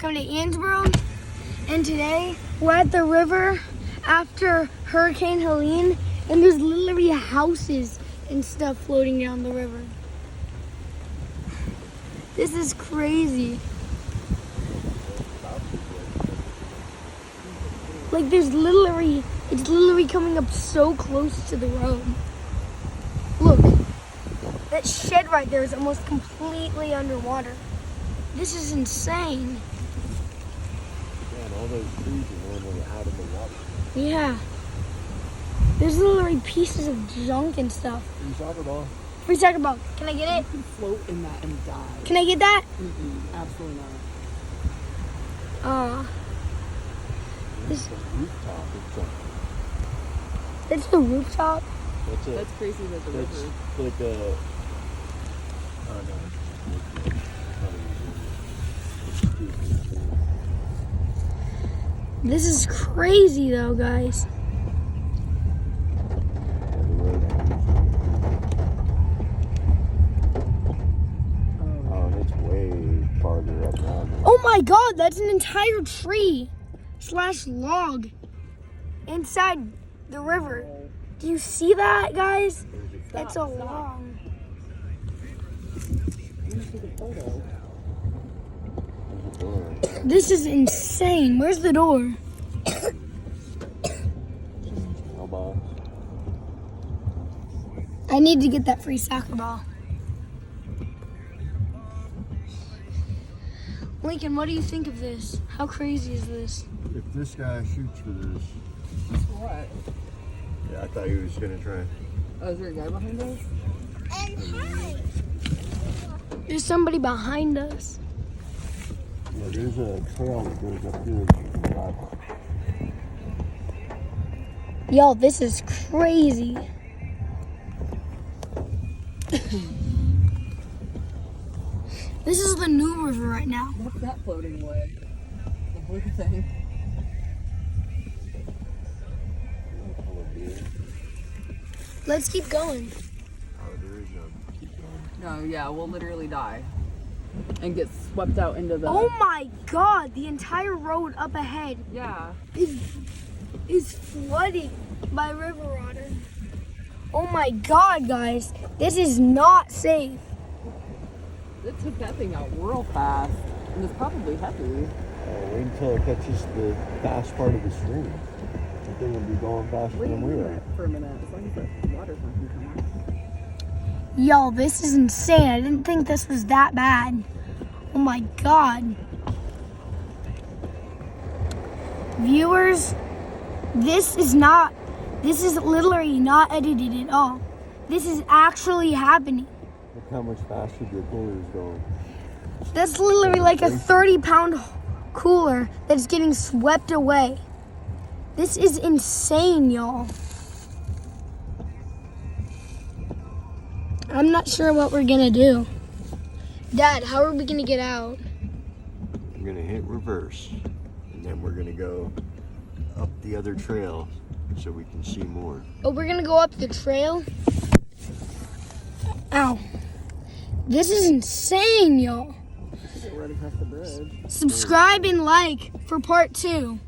Come to Ansboro, and today we're at the river after Hurricane Helene, and there's literally houses and stuff floating down the river. This is crazy. Like it's literally coming up so close to the road. Look, that shed right there is almost completely underwater. This is insane. Yeah, and all those trees are normally out of the water. Yeah. There's literally pieces of junk and stuff. Free soccer ball. Free soccer ball. Can I get it? You can float in that and die. Can I get that? Absolutely not. This, The rooftop. that's the rooftop. That's crazy that the river. Like a. Oh no. This is crazy though, guys. Oh, and it's way farther up now. Oh my god, that's an entire tree / log inside the river. Do you see that, guys? That's a log. This is insane. Where's the door? I need to get that free soccer ball. Lincoln, what do you think of this? How crazy is this? If this guy shoots for this. What? Yeah, I thought he was gonna try. Oh, is there a guy behind us? There's somebody behind us. Yeah, there's a trail that goes up here. Yo, this is crazy. This is the new river right now. What's that floating away? The blue thing. Let's keep going. Oh, there is none. Keep going. No, yeah, we'll literally die and get swept out into the. Oh my god, the entire road up ahead Yeah. is flooded by river water. Oh my god, guys, this is not safe. It took that thing out real fast, and it's probably heavy. Wait until it catches the fast part of the stream. The thing will be going faster than we are. For a minute, as long as the water's not gonna come out. Yo, this is insane. I didn't think this was that bad. Oh my god. Viewers, this is literally not edited at all. This is actually happening. Look how much faster the cooler is going. That's literally like a 30-pound cooler that's getting swept away. This is insane, y'all. I'm not sure what we're gonna do. Dad, how are we gonna get out? We're gonna hit reverse, and then we're gonna go up the other trail so we can see more. Oh, we're gonna go up the trail? Ow. This is insane, y'all. Get right across the bridge. Subscribe and like for part 2.